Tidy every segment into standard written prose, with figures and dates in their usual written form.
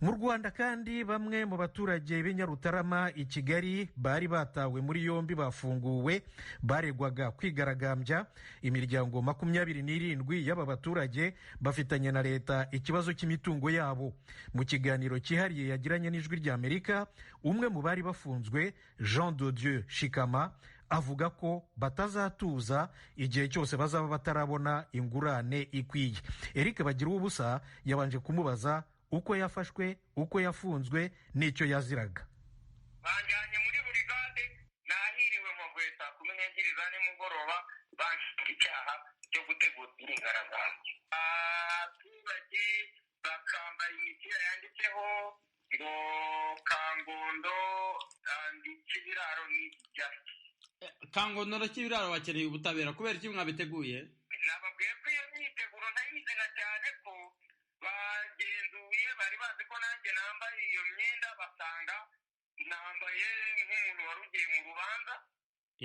Mu Rwanda kandi bamwe mu baturage b'Inyarutarama i Kigali bari batawe muri yombi bafunguwe baregwaga kwigaragambya. Imiryango 27 y'aba baturage bafitanye na leta ikibazo cy'imitungo yabo. Mu kiganiro cyihariye yagiranye n'Ijwi ry'Amerika, umwe mu bari bafunzwe, Jean de Dieu Shikama, avuga ko batazatuza igihe cyose bazaba batarabona ingurane ikwiye. Eric Bagiruwubusa yabanje kumubaza uko yafashwe, uko yafunzwe n'icyo yaziraga. Banjyanye muri burigade, nahiriwe muvuye saa 12 za nimugoroba, banshinja icyaha cyo gutegura imyigaragambyo. Abaturage bakambara imipira yanditseho ngo Kangondo Kibiraro n'ijya Kangondo na Kibiraro bakeneye ubutabera kubera iki mwabiteguye? Nababwiye ko iyo myiteguro ntayizina cyane ko bagenzuye bari bazi ko nanjye nambaye iyo myenda, basanga nambaye nk'umuntu wari ugiye mu rubanza.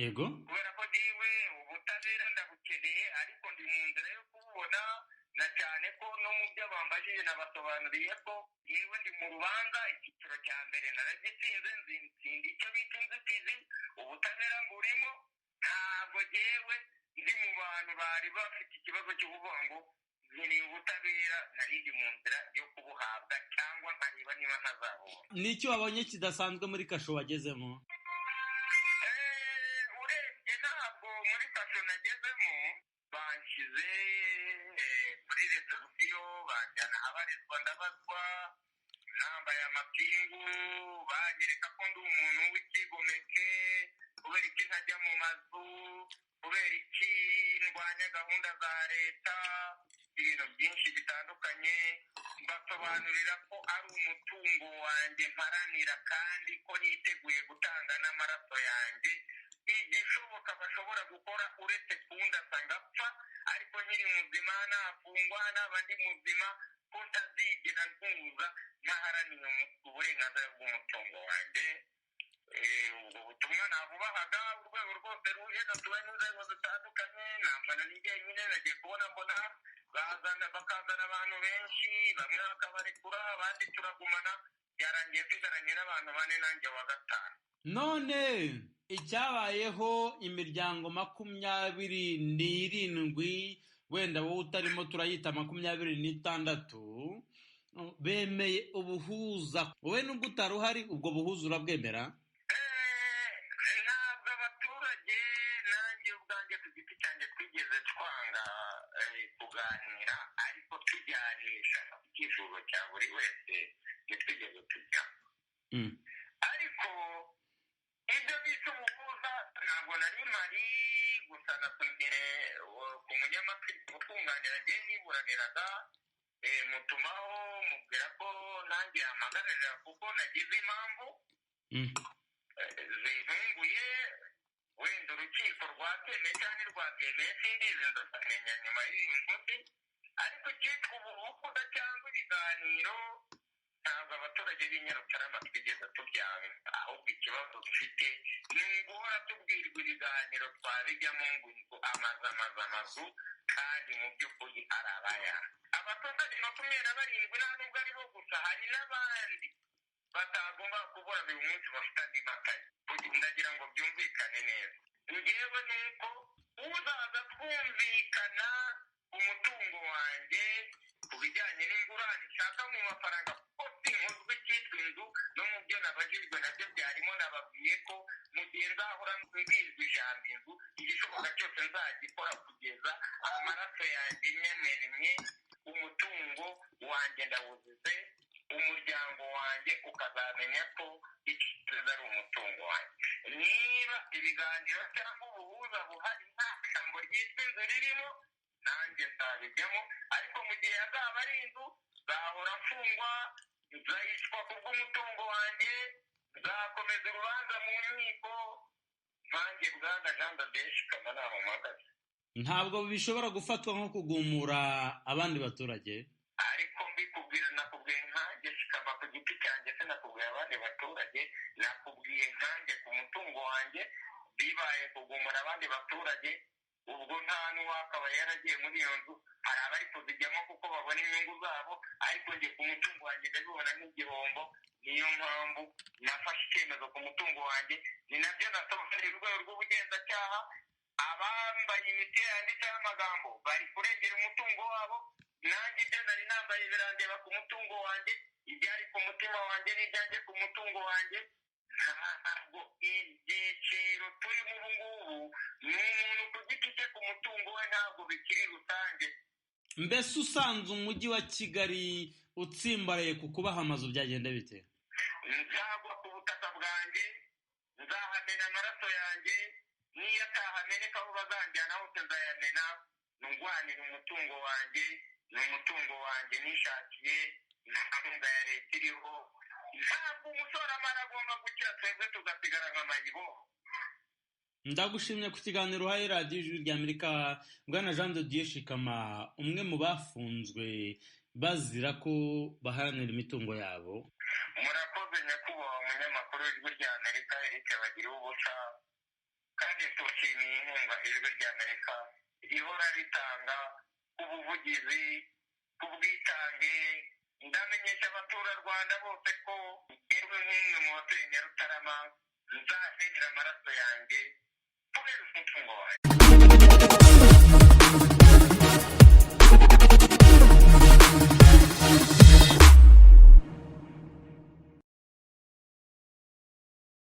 Yego, kubera ko jewe ubutabera ndabukeneye, ariko ndi mu nzira yo kububona, na cyane ko no mu byo bambajije nabasobanuriye ko yewe ndi mu rubanza icyiciro cya mbere naragitsinze, nzindi icyo bita inzitizi, ubutabera burimo. Ntabwo jewe ndi mu bantu bari bafite ikibazo cyo kuvuga ngo nkeneye ubutabera, narindi mu nzira yo kubuhabwa cyangwa nkareba niba ntazabona. N'icyo wabonye kidasanzwe muri kasho wagezemo? Urebye ntabwo muri kasho nagezemo, banshyize muri resebusiyo, banjyana abarizwa ndabazwa, nambaye amapingu, banyereka ko ndi umuntu w'ikigomeke, kubera iki ntajya mu mazu, kubera iki ndwanya gahunda za leta, ibintu byinshi bitandukanye. Mbasobanurira ko ari umutungo wanjye mparanira, kandi ko niteguye gutanga n'amaraso yanjye. Igishoboka bashobora gukora uretse kundasa ngapfa, ariko nkiri muzima nafungwa, naba ndi muzima, ko ntazigera ntuza ntaharaniye uburenganzira bw'umutungo wanjye. Ubwo butumwa nabubahaga, urwego rwose ruje tuba n'inzego zitandukanye, nambana n'ijye nyine nagiye kubona mbona bakazana abantu benshi, bamwe bakabarekura, abandi turagumana, byarangiye tugaranye n'abantu 4 nanjye wa 5. None icyabayeho imiryango 27, wenda wowe utarimo turayita 26, bemeye ubuhuza. Wowe nubwo utari uhari, ubwo buhuza urabwemera? Ntabwo abaturage nanjye ubwanjye ku giti cyanjye twigeze twanga kuganira, ariko tujyanisha icyifuzo cya buri wese ntitwigeze tujya. Ariko ibyo bita ubuhuza ntabwo nari mpari, gusa nasomye ku munyamategeko utunganira njye niburaniraga, mutumaho mubwira ko nanjye yamagararira kuko nagize impamvu zintunguye. Wenda urukiko rwatemeye cyangwa rwabyemeye sindizi, nzamenya nyuma y'iyi nkuru. Ariko cyitwa ubuhuza cyangwa ibiganiro, ntabwo abaturage b'Inyarutarama twigeze tubyanga, ahubwo ikibazo dufite ni uguhora tubwirwa ibiganiro twabijyamo ngo amazu, kandi mu by'ukuri ari abayanga. Abaturage 27 nta nubwo ari bo gusa, hari n'abandi batagomba kubura uyu munsi bafite andi makaye. Ndagira ngo byumvikane neza, njyewe ni uko uzaza twumvikana umutungo wanjye ku bijyanye n'ingurane nshaka mu mafaranga, kuko sinkozwe icyitwa inzu, no mu byo nabajijwe nabyo byarimo. Nababwiye ko mu gihe nzahora mbwirwa ijambo inzu, igishoboka cyose nzagikora kugeza amaraso yanjye nyamennye, umutungo wanjye ndawuzize, umuryango wanjye ukazamenya ko ikibazo ari umutungo wanjye. Niba ibiganiro cyangwa ubuhuza buhari nta ijambo ryitwa inzu ririmo, nanjye nzabijyamo. Ariko mu gihe yazaba ari inzu, nzahora mfungwa, nzahishwa kubw'umutungo wanjye, nzakomeza urubanza mu nkiko. Nanjye Bwana Jean de Dieu Shikama naho mpagaze. Ntabwo bishobora gufatwa nko kugumura abandi baturage? Ariko mbikubwira, nakubwiye nkanjye Shikama ku giti cyanjye, se nakubwiye abandi baturage, nakubwiye nkanjye ku mutungo wanjye. Bibaye kugumura abandi baturage, ubwo nta n'uwakaba yaragiye muri iyo nzu, hari abari kuzijyamo kuko babona inyungu zabo, ariko njye ku mutungo wanjye ndabibona nk'igihombo. Niyo mpamvu nafashe icyemezo ku mutungo wanjye. Ni nabyo nasobanuriye urwego rw'ubugenzacyaha, abambaye imipira yanditseho amagambo bari kurengera umutungo wabo, nanjye ibyo nari nambaye birandeba ku mutungo wanjye, ibyari ku mutima wanjye n'ibyanjye ku mutungo wanjye. Ntabwo ibyiciro turimo ubu ngubu ni umuntu ku giti cye ku mutungo we, ntabwo bikiri rusange. Mbese usanze umujyi wa Kigali utsimbaraye ku kubaha amazu byagenda bite? Nzagwa ku butaka bwanjye, nzahamena amaraso yanjye, niyo atahameneka aho bazanjyana hose nzayamena, ndwanira umutungo wanjye. Ni umutungo wanjye nishakiye, nta nkunga ya leta iriho. Ntabwo umushoramari agomba gukira, twebwe tugasigara nk'amayibo. Ndagushimye ku kiganiro uhaye radiyo Ijwi ry'Amerika, Bwana Jean de Dieu Shikama, umwe mu bafunzwe bazira ko baharanira imitungo yabo. Murakoze nyakubahwa umunyamakuru w'Ijwi ry'Amerika Eric Bagiriwe ubusa, kandi tushimiye inkunga Ijwi ry'Amerika rihora ritanga ubuvugizi ku bwitange. Ndamenyesha abaturarwanda bose ko yewe nk'umwe mu batuye Nyarutarama nzahendera amaraso yanjye kubera umutungo wanjye.